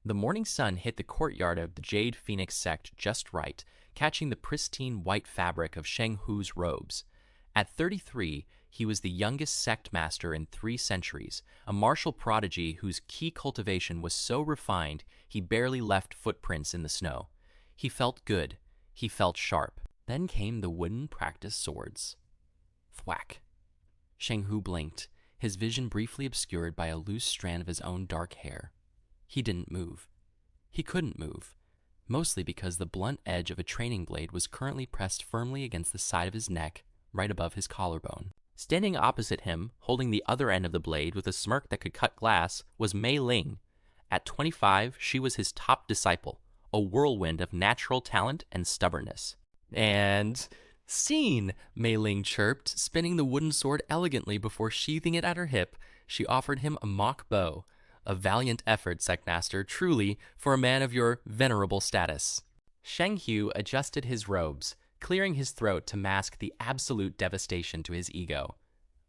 The morning sun hit the courtyard of the Jade Phoenix Sect just right, catching the pristine white fabric of Sheng Hu's robes. At 33, he was the youngest sect master in 3 centuries, a martial prodigy whose key cultivation was so refined he barely left footprints in the snow. He felt good. He felt sharp. Then came the wooden practice swords. Thwack. Sheng Hu blinked, his vision briefly obscured by a loose strand of his own dark hair. He didn't move. He couldn't move, mostly because the blunt edge of a training blade was currently pressed firmly against the side of his neck, right above his collarbone. Standing opposite him, holding the other end of the blade with a smirk that could cut glass, was Mei Ling. At 25, she was his top disciple, a whirlwind of natural talent and stubbornness. And scene, Mei Ling chirped, spinning the wooden sword elegantly before sheathing it at her hip. She offered him a mock bow. A valiant effort, Sectmaster, truly, for a man of your venerable status. Sheng Hu adjusted his robes, clearing his throat to mask the absolute devastation to his ego.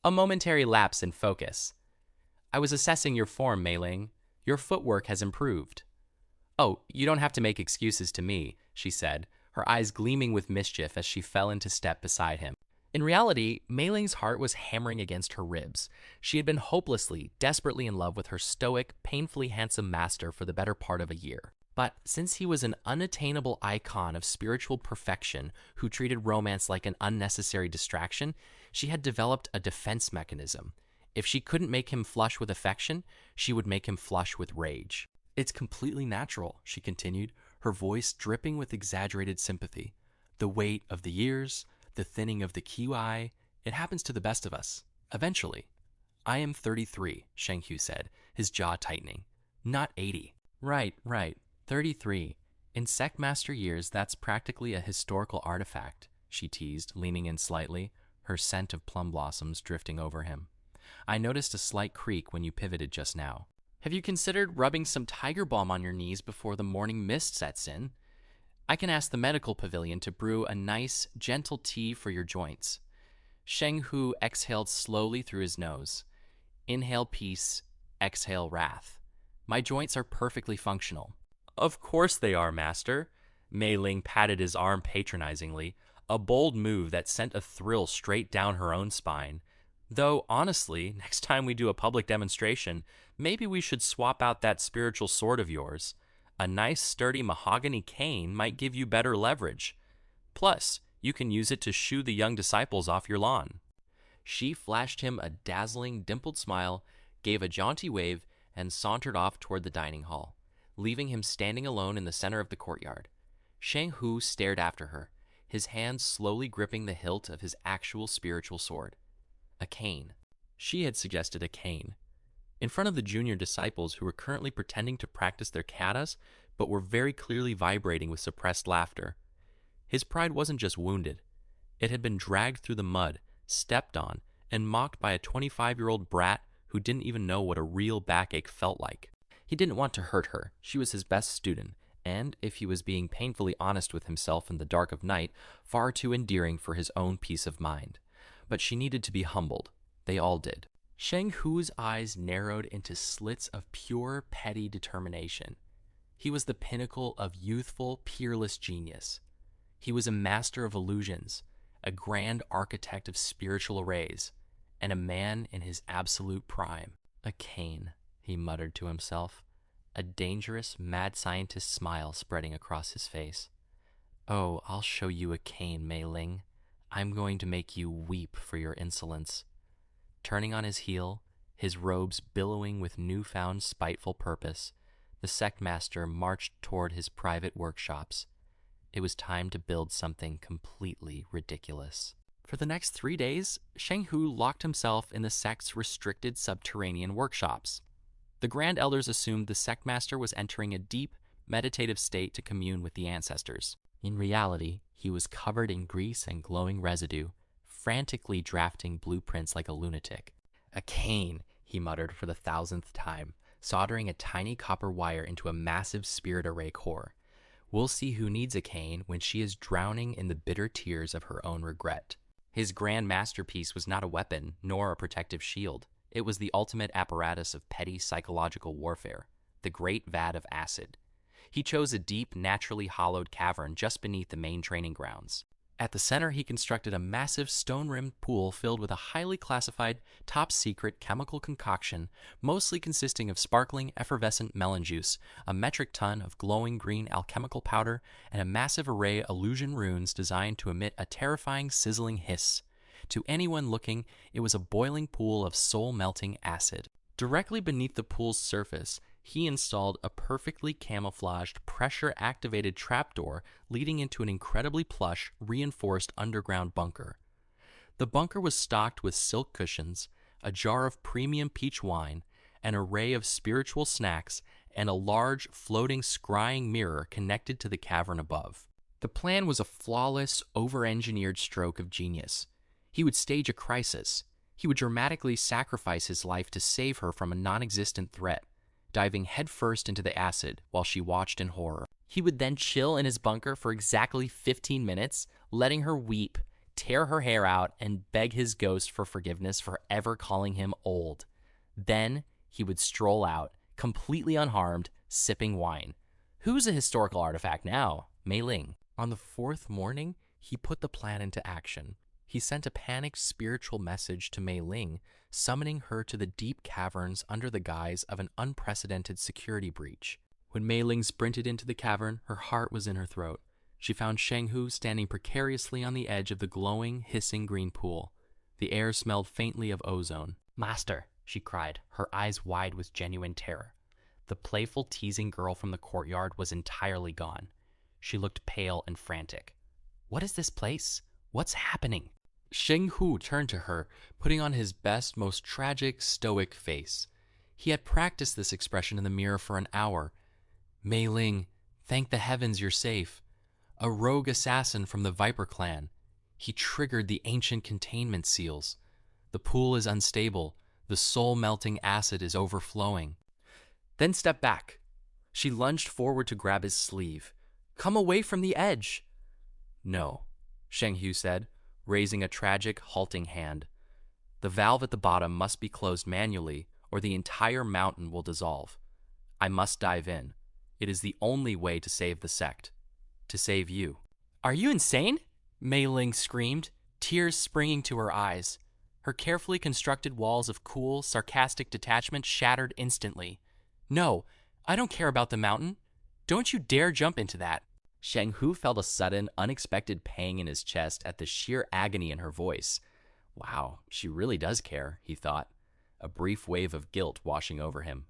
A momentary lapse in focus. I was assessing your form, Mei Ling. Your footwork has improved. Oh, you don't have to make excuses to me, she said, her eyes gleaming with mischief as she fell into step beside him. In reality, Mei Ling's heart was hammering against her ribs. She had been hopelessly, desperately in love with her stoic, painfully handsome master for the better part of a year. But since he was an unattainable icon of spiritual perfection who treated romance like an unnecessary distraction, she had developed a defense mechanism. If she couldn't make him flush with affection, she would make him flush with rage. It's completely natural, she continued, her voice dripping with exaggerated sympathy. The weight of the years, the thinning of the QI, it happens to the best of us. Eventually. I am 33, Sheng Hu said, his jaw tightening. Not 80. Right. 33. In Sectmaster years, that's practically a historical artifact, she teased, leaning in slightly, her scent of plum blossoms drifting over him. I noticed a slight creak when you pivoted just now. Have you considered rubbing some tiger balm on your knees before the morning mist sets in? I can ask the medical pavilion to brew a nice, gentle tea for your joints. Sheng Hu exhaled slowly through his nose. Inhale peace, exhale wrath. My joints are perfectly functional. Of course they are, master. Mei Ling patted his arm patronizingly, a bold move that sent a thrill straight down her own spine. Though, honestly, next time we do a public demonstration, maybe we should swap out that spiritual sword of yours. A nice sturdy mahogany cane might give you better leverage. Plus, you can use it to shoo the young disciples off your lawn. She flashed him a dazzling, dimpled smile, gave a jaunty wave, and sauntered off toward the dining hall, leaving him standing alone in the center of the courtyard. Sheng Hu stared after her, his hand slowly gripping the hilt of his actual spiritual sword. A cane. She had suggested a cane. In front of the junior disciples who were currently pretending to practice their katas, but were very clearly vibrating with suppressed laughter. His pride wasn't just wounded. It had been dragged through the mud, stepped on, and mocked by a 25-year-old brat who didn't even know what a real backache felt like. He didn't want to hurt her. She was his best student, and, if he was being painfully honest with himself in the dark of night, far too endearing for his own peace of mind. But she needed to be humbled. They all did. Sheng Hu's eyes narrowed into slits of pure, petty determination. He was the pinnacle of youthful, peerless genius. He was a master of illusions, a grand architect of spiritual arrays, and a man in his absolute prime. A cane, he muttered to himself, a dangerous, mad scientist smile spreading across his face. Oh, I'll show you a cane, Mei Ling. I'm going to make you weep for your insolence. Turning on his heel, his robes billowing with newfound spiteful purpose, the Sectmaster marched toward his private workshops. It was time to build something completely ridiculous. For the next 3 days, Sheng Hu locked himself in the sect's restricted subterranean workshops. The Grand Elders assumed the Sectmaster was entering a deep, meditative state to commune with the ancestors. In reality, he was covered in grease and glowing residue, frantically drafting blueprints like a lunatic. A cane, he muttered for the 1000th time, soldering a tiny copper wire into a massive spirit array core. We'll see who needs a cane when she is drowning in the bitter tears of her own regret. His grand masterpiece was not a weapon, nor a protective shield. It was the ultimate apparatus of petty psychological warfare. the great vat of acid. He chose a deep, naturally hollowed cavern just beneath the main training grounds. At the center, he constructed a massive stone-rimmed pool filled with a highly classified, top-secret chemical concoction, mostly consisting of sparkling, effervescent melon juice, a metric ton of glowing green alchemical powder, and a massive array of illusion runes designed to emit a terrifying, sizzling hiss. To anyone looking, it was a boiling pool of soul-melting acid. Directly beneath the pool's surface, he installed a perfectly camouflaged, pressure-activated trapdoor leading into an incredibly plush, reinforced underground bunker. The bunker was stocked with silk cushions, a jar of premium peach wine, an array of spiritual snacks, and a large, floating scrying mirror connected to the cavern above. The plan was a flawless, over-engineered stroke of genius. He would stage a crisis. He would dramatically sacrifice his life to save her from a non-existent threat, diving headfirst into the acid while she watched in horror. He would then chill in his bunker for exactly 15 minutes, letting her weep, tear her hair out, and beg his ghost for forgiveness for ever calling him old. Then he would stroll out, completely unharmed, sipping wine. Who's a historical artifact now? Mei Ling. On the fourth morning, he put the plan into action. He sent a panicked spiritual message to Mei Ling, summoning her to the deep caverns under the guise of an unprecedented security breach. When Mei Ling sprinted into the cavern, her heart was in her throat. She found Sheng Hu standing precariously on the edge of the glowing, hissing green pool. The air smelled faintly of ozone. "Master," she cried, her eyes wide with genuine terror. The playful, teasing girl from the courtyard was entirely gone. She looked pale and frantic. "What is this place? What's happening?" Sheng Hu turned to her, putting on his best, most tragic, stoic face. He had practiced this expression in the mirror for an hour. "Mei Ling, thank the heavens you're safe. A rogue assassin from the Viper clan. He triggered the ancient containment seals. The pool is unstable. The soul-melting acid is overflowing." "Then step back." She lunged forward to grab his sleeve. "Come away from the edge." "No," Sheng Hu said, raising a tragic, halting hand. "The valve at the bottom must be closed manually, or the entire mountain will dissolve. I must dive in. It is the only way to save the sect. To save you." "Are you insane?" Mei Ling screamed, tears springing to her eyes. Her carefully constructed walls of cool, sarcastic detachment shattered instantly. "No, I don't care about the mountain. Don't you dare jump into that." Sheng Hu felt a sudden, unexpected pang in his chest at the sheer agony in her voice. Wow, she really does care, he thought, a brief wave of guilt washing over him.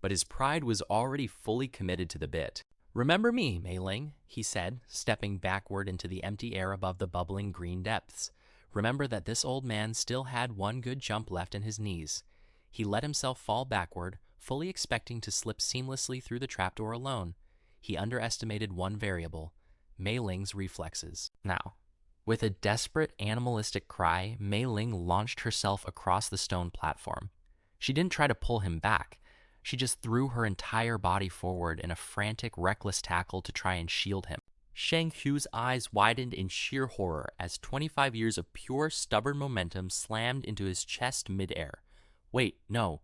But his pride was already fully committed to the bit. "Remember me, Mei Ling," he said, stepping backward into the empty air above the bubbling green depths. Remember that this old man still had one good jump left in his knees. He let himself fall backward, fully expecting to slip seamlessly through the trapdoor alone. He underestimated one variable, Mei Ling's reflexes. Now, with a desperate, animalistic cry, Mei Ling launched herself across the stone platform. She didn't try to pull him back. She just threw her entire body forward in a frantic, reckless tackle to try and shield him. Sheng Hu's eyes widened in sheer horror as 25 years of pure, stubborn momentum slammed into his chest midair. "Wait, no,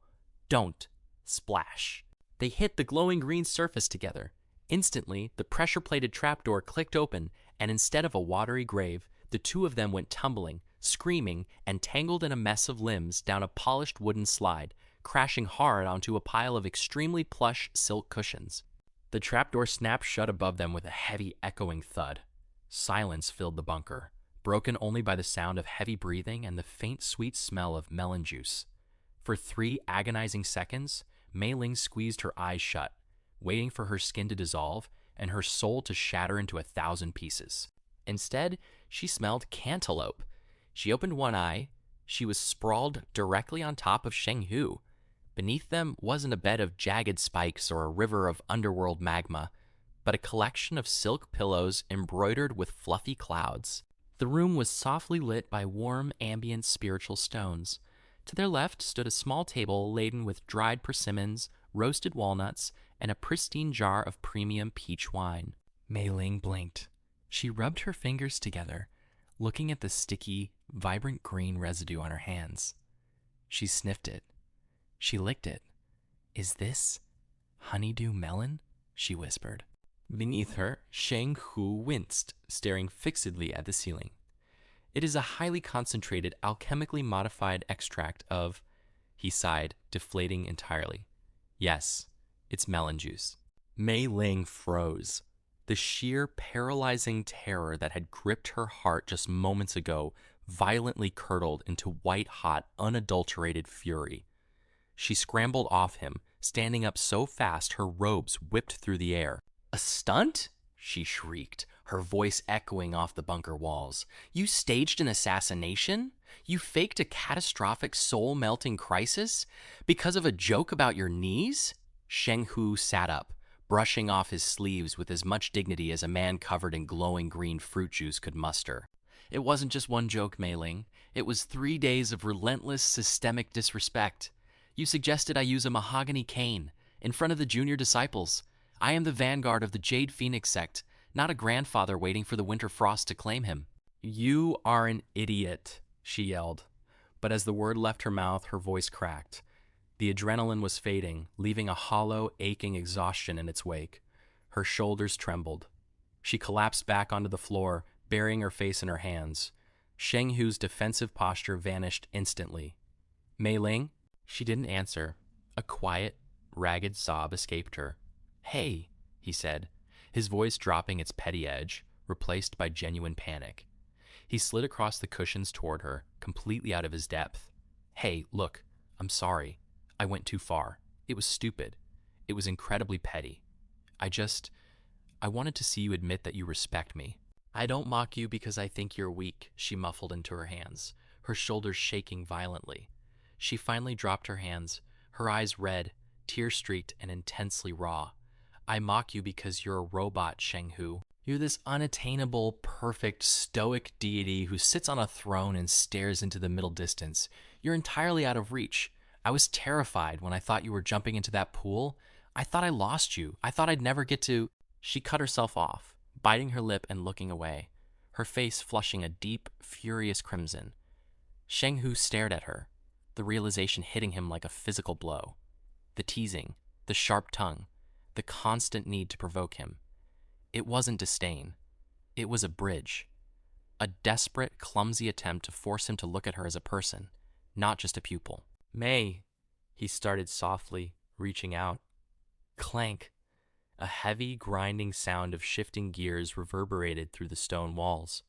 don't." Splash. They hit the glowing green surface together. Instantly, the pressure-plated trapdoor clicked open, and instead of a watery grave, the two of them went tumbling, screaming, and tangled in a mess of limbs down a polished wooden slide, crashing hard onto a pile of extremely plush silk cushions. The trapdoor snapped shut above them with a heavy, echoing thud. Silence filled the bunker, broken only by the sound of heavy breathing and the faint, sweet smell of melon juice. For 3 agonizing seconds, Mei Ling squeezed her eyes shut, waiting for her skin to dissolve and her soul to shatter into 1,000 pieces. Instead, she smelled cantaloupe. She opened one eye. She was sprawled directly on top of Sheng Hu. Beneath them wasn't a bed of jagged spikes or a river of underworld magma, but a collection of silk pillows embroidered with fluffy clouds. The room was softly lit by warm, ambient spiritual stones. To their left stood a small table laden with dried persimmons, roasted walnuts, and a pristine jar of premium peach wine. Mei Ling blinked. She rubbed her fingers together, looking at the sticky, vibrant green residue on her hands. She sniffed it. She licked it. Is this Honeydew melon? She whispered. Beneath her, Shang Hu winced, staring fixedly at the ceiling. It is a highly concentrated, alchemically modified extract of, he sighed, deflating entirely. Yes, it's melon juice. Mei Ling froze. The sheer paralyzing terror that had gripped her heart just moments ago violently curdled into white-hot, unadulterated fury. She scrambled off him, standing up so fast her robes whipped through the air. A stunt? She shrieked, her voice echoing off the bunker walls. You staged an assassination? You faked a catastrophic soul-melting crisis? Because of a joke about your knees? Sheng Hu sat up, brushing off his sleeves with as much dignity as a man covered in glowing green fruit juice could muster. It wasn't just one joke, Mei Ling. It was 3 days of relentless, systemic disrespect. You suggested I use a mahogany cane in front of the junior disciples. I am the vanguard of the Jade Phoenix Sect, not a grandfather waiting for the winter frost to claim him. You are an idiot, she yelled. But as the word left her mouth, her voice cracked. The adrenaline was fading, leaving a hollow, aching exhaustion in its wake. Her shoulders trembled. She collapsed back onto the floor, burying her face in her hands. Sheng Hu's defensive posture vanished instantly. Mei Ling? She didn't answer. A quiet, ragged sob escaped her. Hey, he said, his voice dropping its petty edge, replaced by genuine panic. He slid across the cushions toward her, completely out of his depth. Hey, look, I'm sorry. I went too far. It was stupid. It was incredibly petty. I wanted to see you admit that you respect me. I don't mock you because I think you're weak, she muffled into her hands, her shoulders shaking violently. She finally dropped her hands, her eyes red, tear-streaked and intensely raw. I mock you because you're a robot, Sheng Hu. You're this unattainable, perfect, stoic deity who sits on a throne and stares into the middle distance. You're entirely out of reach. I was terrified when I thought you were jumping into that pool. I thought I lost you. I thought I'd never get to... She cut herself off, biting her lip and looking away, her face flushing a deep, furious crimson. Sheng Hu stared at her, the realization hitting him like a physical blow. The teasing, the sharp tongue, the constant need to provoke him. It wasn't disdain. It was a bridge. A desperate, clumsy attempt to force him to look at her as a person, not just a pupil. May, he started softly, reaching out. Clank. A heavy, grinding sound of shifting gears reverberated through the stone walls.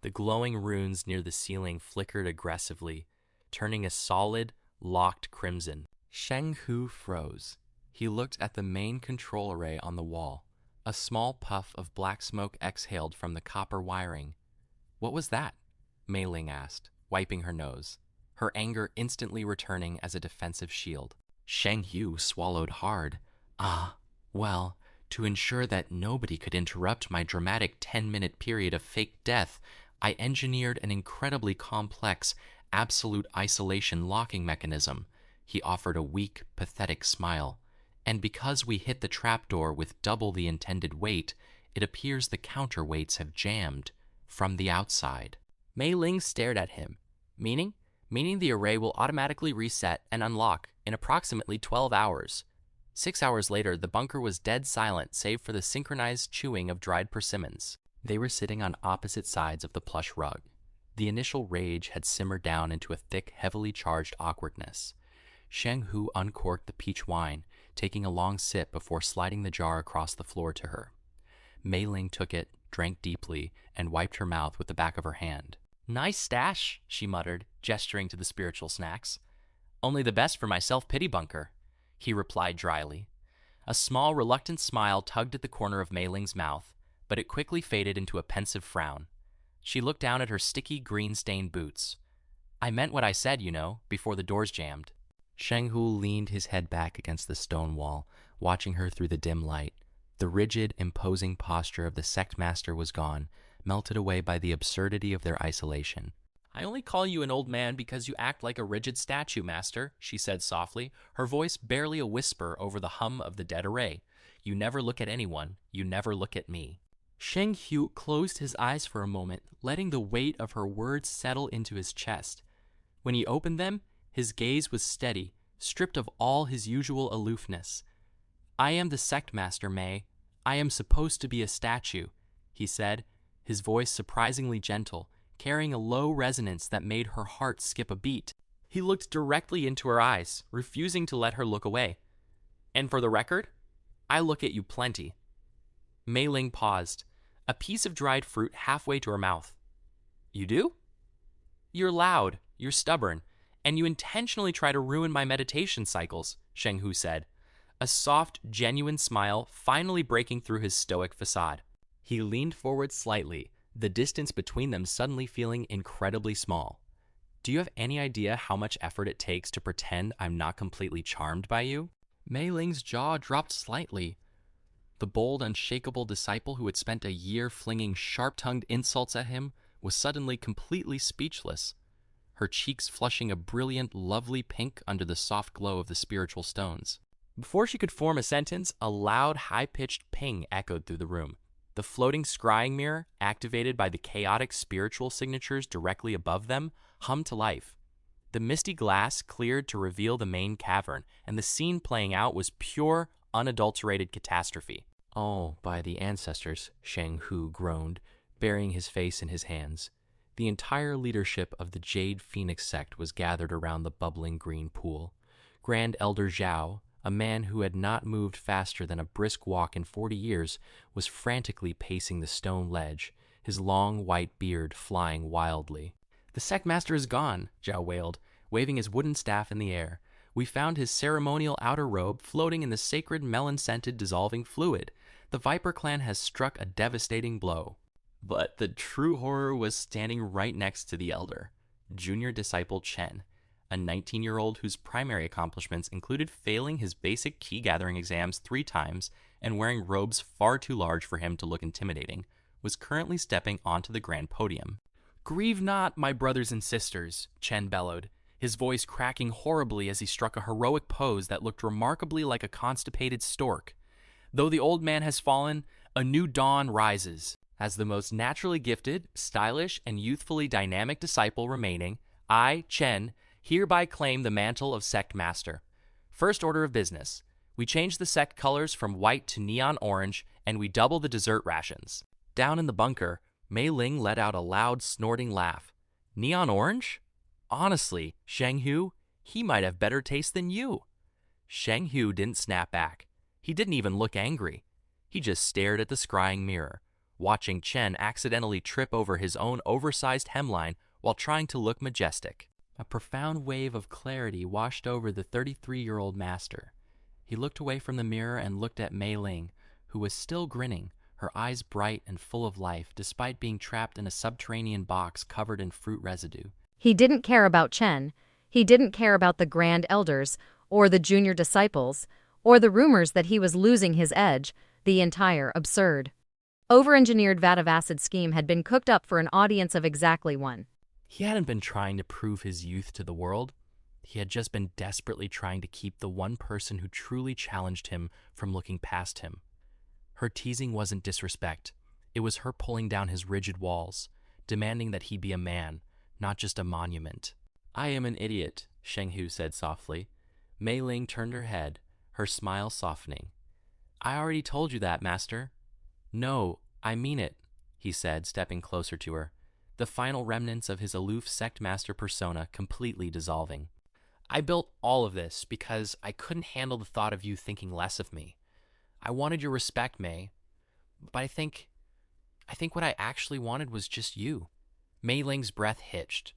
The glowing runes near the ceiling flickered aggressively, turning a solid, locked crimson. Sheng Hu froze. He looked at the main control array on the wall. A small puff of black smoke exhaled from the copper wiring. What was that? Mei Ling asked, wiping her nose, her anger instantly returning as a defensive shield. Sheng Hu swallowed hard. Well, to ensure that nobody could interrupt my dramatic 10-minute period of fake death, I engineered an incredibly complex, absolute isolation locking mechanism. He offered a weak, pathetic smile. And because we hit the trapdoor with double the intended weight, it appears the counterweights have jammed from the outside. Mei Ling stared at him. Meaning? Meaning the array will automatically reset and unlock in approximately 12 hours. 6 hours later, the bunker was dead silent save for the synchronized chewing of dried persimmons. They were sitting on opposite sides of the plush rug. The initial rage had simmered down into a thick, heavily charged awkwardness. Sheng Hu uncorked the peach wine, taking a long sip before sliding the jar across the floor to her. Mei Ling took it, drank deeply, and wiped her mouth with the back of her hand. Nice stash, she muttered, gesturing to the spiritual snacks. Only the best for my self-pity bunker, he replied dryly. A small, reluctant smile tugged at the corner of Mei Ling's mouth, but it quickly faded into a pensive frown. She looked down at her sticky, green-stained boots. I meant what I said, before the doors jammed. Sheng Hu leaned his head back against the stone wall, watching her through the dim light. The rigid, imposing posture of the sect master was gone, melted away by the absurdity of their isolation. I only call you an old man because you act like a rigid statue, master, she said softly, her voice barely a whisper over the hum of the dead array. You never look at anyone. You never look at me. Sheng Hu closed his eyes for a moment, letting the weight of her words settle into his chest. When he opened them, his gaze was steady, stripped of all his usual aloofness. I am the Sect Master, May. I am supposed to be a statue, he said, his voice surprisingly gentle, carrying a low resonance that made her heart skip a beat. He looked directly into her eyes, refusing to let her look away. And for the record, I look at you plenty. Mei Ling paused, a piece of dried fruit halfway to her mouth. You do? You're loud, you're stubborn, and you intentionally try to ruin my meditation cycles, Sheng Hu said, a soft, genuine smile finally breaking through his stoic facade. He leaned forward slightly, the distance between them suddenly feeling incredibly small. Do you have any idea how much effort it takes to pretend I'm not completely charmed by you? Mei Ling's jaw dropped slightly. The bold, unshakable disciple who had spent a year flinging sharp-tongued insults at him was suddenly completely speechless, her cheeks flushing a brilliant, lovely pink under the soft glow of the spiritual stones. Before she could form a sentence, a loud, high-pitched ping echoed through the room. The floating scrying mirror, activated by the chaotic spiritual signatures directly above them, hummed to life. The misty glass cleared to reveal the main cavern, and the scene playing out was pure, unadulterated catastrophe. Oh, by the ancestors, Sheng Hu groaned, burying his face in his hands. The entire leadership of the Jade Phoenix sect was gathered around the bubbling green pool. Grand Elder Zhao, a man who had not moved faster than a brisk walk in 40 years, was frantically pacing the stone ledge, his long white beard flying wildly. The sect master is gone, Zhao wailed, waving his wooden staff in the air. We found his ceremonial outer robe floating in the sacred melon-scented dissolving fluid. The Viper clan has struck a devastating blow. But the true horror was standing right next to the elder, junior disciple Chen, a 19-year-old whose primary accomplishments included failing his basic key-gathering exams 3 times and wearing robes far too large for him to look intimidating, was currently stepping onto the grand podium. "Grieve not, my brothers and sisters," Chen bellowed, his voice cracking horribly as he struck a heroic pose that looked remarkably like a constipated stork. "Though the old man has fallen, a new dawn rises. As the most naturally gifted, stylish, and youthfully dynamic disciple remaining, I, Chen, hereby claim the mantle of Sect Master. First order of business. We change the sect colors from white to neon orange, and we double the dessert rations." Down in the bunker, Mei Ling let out a loud, snorting laugh. "Neon orange? Honestly, Sheng Hu, he might have better taste than you." Sheng Hu didn't snap back. He didn't even look angry. He just stared at the scrying mirror, watching Chen accidentally trip over his own oversized hemline while trying to look majestic. A profound wave of clarity washed over the 33-year-old master. He looked away from the mirror and looked at Mei Ling, who was still grinning, her eyes bright and full of life despite being trapped in a subterranean box covered in fruit residue. He didn't care about Chen. He didn't care about the grand elders, or the junior disciples, or the rumors that he was losing his edge. The entire absurd, over-engineered vat of acid scheme had been cooked up for an audience of exactly one. He hadn't been trying to prove his youth to the world. He had just been desperately trying to keep the one person who truly challenged him from looking past him. Her teasing wasn't disrespect. It was her pulling down his rigid walls, demanding that he be a man, not just a monument. "I am an idiot," Sheng Hu said softly. Mei Ling turned her head, her smile softening. "I already told you that, Master." "No, I mean it," he said, stepping closer to her, the final remnants of his aloof sect master persona completely dissolving. "I built all of this because I couldn't handle the thought of you thinking less of me. I wanted your respect, May, but I think what I actually wanted was just you." Mei Ling's breath hitched.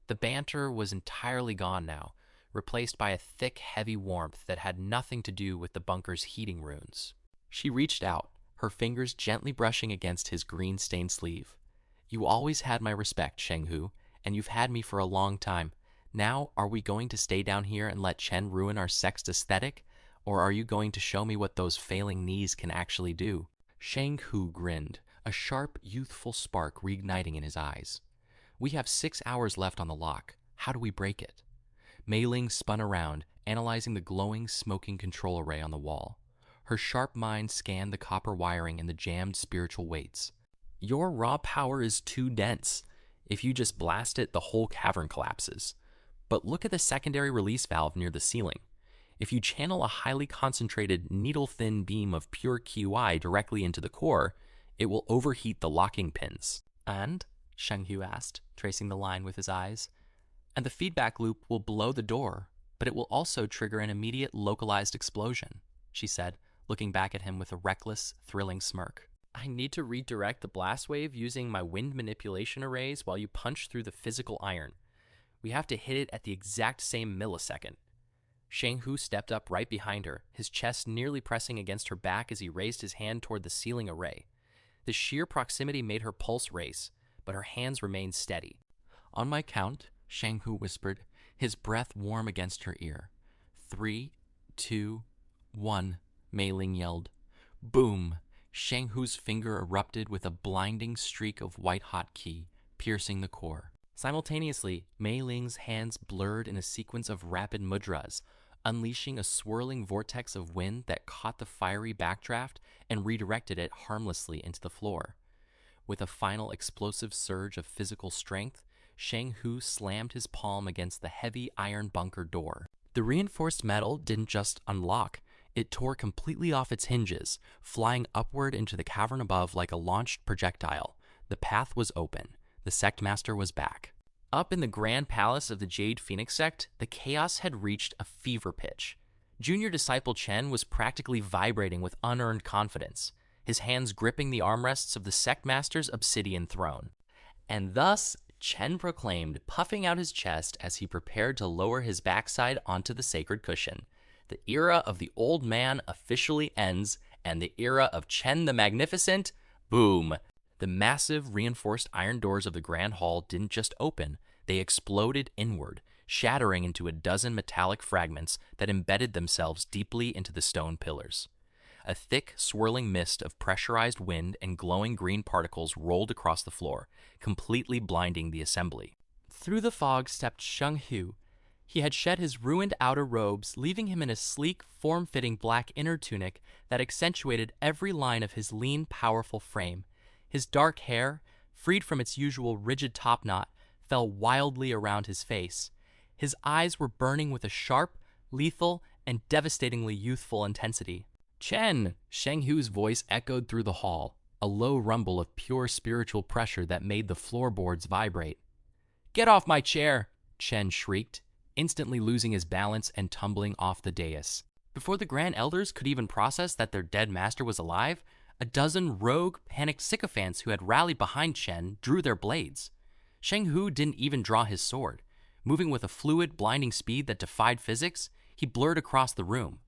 The banter was entirely gone now, replaced by a thick, heavy warmth that had nothing to do with the bunker's heating runes. She reached out, her fingers gently brushing against his green-stained sleeve. "You always had my respect, Sheng Hu, and you've had me for a long time. Now, are we going to stay down here and let Chen ruin our sect's aesthetic, or are you going to show me what those failing knees can actually do?" Sheng Hu grinned, a sharp, youthful spark reigniting in his eyes. "We have 6 hours left on the lock. How do we break it?" Mei Ling spun around, analyzing the glowing, smoking control array on the wall. Her sharp mind scanned the copper wiring and the jammed spiritual weights. "Your raw power is too dense. If you just blast it, the whole cavern collapses. But look at the secondary release valve near the ceiling. If you channel a highly concentrated, needle-thin beam of pure QI directly into the core, it will overheat the locking pins. And? Sheng Hu asked, tracing the line with his eyes. And the feedback loop will blow the door, but it will also trigger an immediate localized explosion, she said, looking back at him with a reckless, thrilling smirk. I need to redirect the blast wave using my wind manipulation arrays while you punch through the physical iron. We have to hit it at the exact same millisecond. Sheng Hu stepped up right behind her, his chest nearly pressing against her back as he raised his hand toward the ceiling array. The sheer proximity made her pulse race, but her hands remained steady. On my count, Sheng Hu whispered, his breath warm against her ear. 3, 2, 1, Mei Ling yelled. Boom! Sheng Hu's finger erupted with a blinding streak of white-hot qi, piercing the core. Simultaneously, Mei Ling's hands blurred in a sequence of rapid mudras, unleashing a swirling vortex of wind that caught the fiery backdraft and redirected it harmlessly into the floor. With a final explosive surge of physical strength, Sheng Hu slammed his palm against the heavy iron bunker door. The reinforced metal didn't just unlock, it tore completely off its hinges, flying upward into the cavern above like a launched projectile. The path was open. The Sect Master was back. Up in the Grand Palace of the Jade Phoenix Sect, the chaos had reached a fever pitch. Junior Disciple Chen was practically vibrating with unearned confidence, his hands gripping the armrests of the Sect Master's obsidian throne. And thus, Chen proclaimed, puffing out his chest as he prepared to lower his backside onto the sacred cushion. The era of the old man officially ends, and the era of Chen the Magnificent, boom! The massive, reinforced iron doors of the Grand Hall didn't just open, they exploded inward, shattering into a dozen metallic fragments that embedded themselves deeply into the stone pillars. A thick, swirling mist of pressurized wind and glowing green particles rolled across the floor, completely blinding the assembly. Through the fog stepped Sheng Hu. He had shed his ruined outer robes, leaving him in a sleek, form-fitting black inner tunic that accentuated every line of his lean, powerful frame. His dark hair, freed from its usual rigid topknot, fell wildly around his face. His eyes were burning with a sharp, lethal, and devastatingly youthful intensity. Chen! Sheng Hu's voice echoed through the hall, a low rumble of pure spiritual pressure that made the floorboards vibrate. Get off my chair! Chen shrieked, instantly losing his balance and tumbling off the dais. Before the Grand Elders could even process that their dead master was alive, a dozen rogue, panicked sycophants who had rallied behind Chen drew their blades. Sheng Hu didn't even draw his sword. Moving with a fluid, blinding speed that defied physics, he blurred across the room.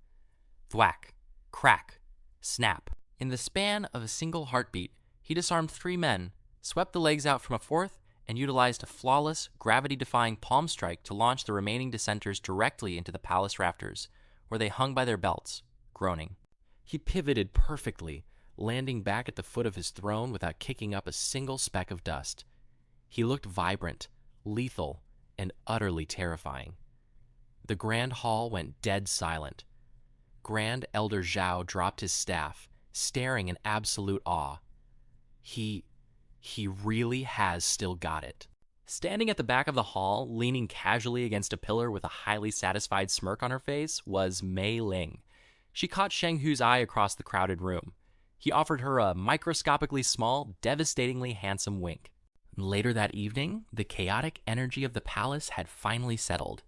Thwack, crack, snap. In the span of a single heartbeat, he disarmed 3 men, swept the legs out from a fourth, and utilized a flawless, gravity-defying palm strike to launch the remaining dissenters directly into the palace rafters, where they hung by their belts, groaning. He pivoted perfectly, landing back at the foot of his throne without kicking up a single speck of dust. He looked vibrant, lethal, and utterly terrifying. The Grand Hall went dead silent. Grand Elder Zhao dropped his staff, staring in absolute awe. He really has still got it. Standing at the back of the hall, leaning casually against a pillar with a highly satisfied smirk on her face, was Mei Ling. She caught Sheng Hu's eye across the crowded room. He offered her a microscopically small, devastatingly handsome wink. Later that evening, the chaotic energy of the palace had finally settled.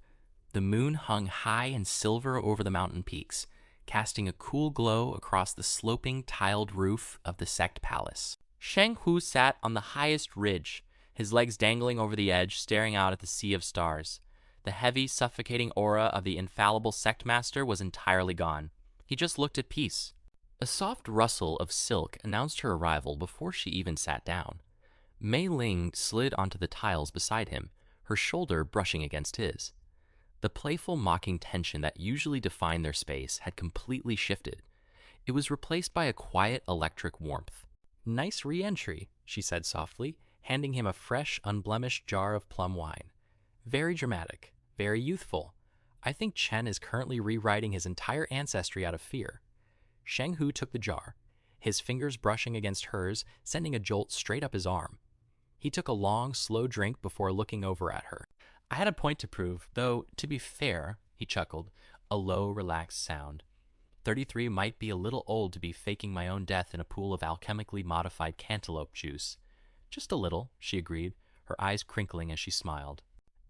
The moon hung high and silver over the mountain peaks, casting a cool glow across the sloping, tiled roof of the Sect Palace. Sheng Hu sat on the highest ridge, his legs dangling over the edge, staring out at the sea of stars. The heavy, suffocating aura of the infallible Sect Master was entirely gone. He just looked at peace. A soft rustle of silk announced her arrival before she even sat down. Mei Ling slid onto the tiles beside him, her shoulder brushing against his. The playful, mocking tension that usually defined their space had completely shifted. It was replaced by a quiet, electric warmth. "Nice re-entry," she said softly, handing him a fresh, unblemished jar of plum wine. "Very dramatic, very youthful. I think Chen is currently rewriting his entire ancestry out of fear." Sheng Hu took the jar, his fingers brushing against hers, sending a jolt straight up his arm. He took a long, slow drink before looking over at her. "I had a point to prove, though, to be fair," he chuckled, A low, relaxed sound. 33 might be a little old to be faking my own death in a pool of alchemically modified cantaloupe juice. Just a little, she agreed, her eyes crinkling as she smiled.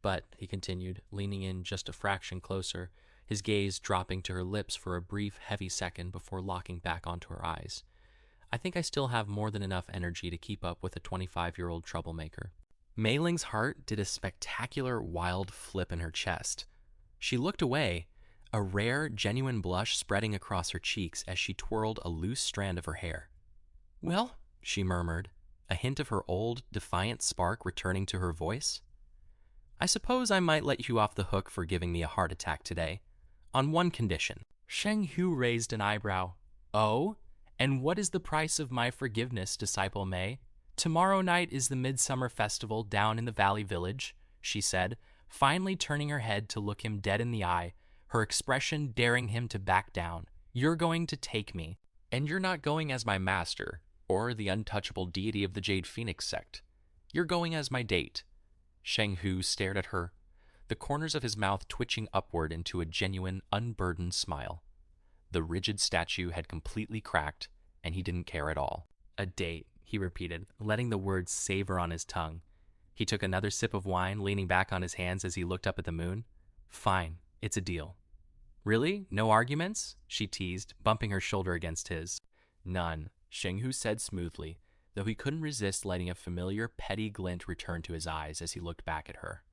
But, he continued, leaning in just a fraction closer, his gaze dropping to her lips for a brief, heavy second before locking back onto her eyes, I think I still have more than enough energy to keep up with a 25-year-old troublemaker. Mei Ling's heart did a spectacular wild flip in her chest. She looked away, a rare, genuine blush spreading across her cheeks as she twirled a loose strand of her hair. "Well," she murmured, a hint of her old, defiant spark returning to her voice, "I suppose I might let you off the hook for giving me a heart attack today. On one condition." Sheng Hu raised an eyebrow. "Oh? And what is the price of my forgiveness, disciple Mei?" "Tomorrow night is the Midsummer Festival down in the Valley Village," she said, finally turning her head to look him dead in the eye, her expression daring him to back down. "You're going to take me. And you're not going as my master, or the untouchable deity of the Jade Phoenix sect. You're going as my date." Sheng Hu stared at her, the corners of his mouth twitching upward into a genuine, unburdened smile. The rigid statue had completely cracked, and he didn't care at all. "A date," he repeated, letting the words savor on his tongue. He took another sip of wine, leaning back on his hands as he looked up at the moon. "Fine, it's a deal." "Really? No arguments?" she teased, bumping her shoulder against his. "None," Sheng Hu said smoothly, though he couldn't resist letting a familiar, petty glint return to his eyes as he looked back at her.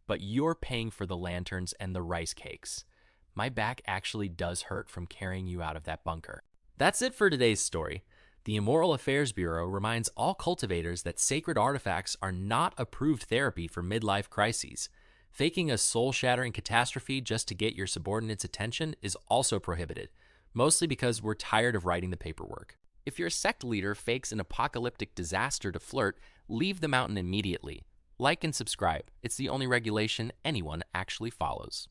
"But you're paying for the lanterns and the rice cakes. My back actually does hurt from carrying you out of that bunker." That's it for today's story. The Immoral Affairs Bureau reminds all cultivators that sacred artifacts are not approved therapy for midlife crises. Faking a soul-shattering catastrophe just to get your subordinates' attention is also prohibited, mostly because we're tired of writing the paperwork. If your sect leader fakes an apocalyptic disaster to flirt, leave the mountain immediately. Like and subscribe. It's the only regulation anyone actually follows.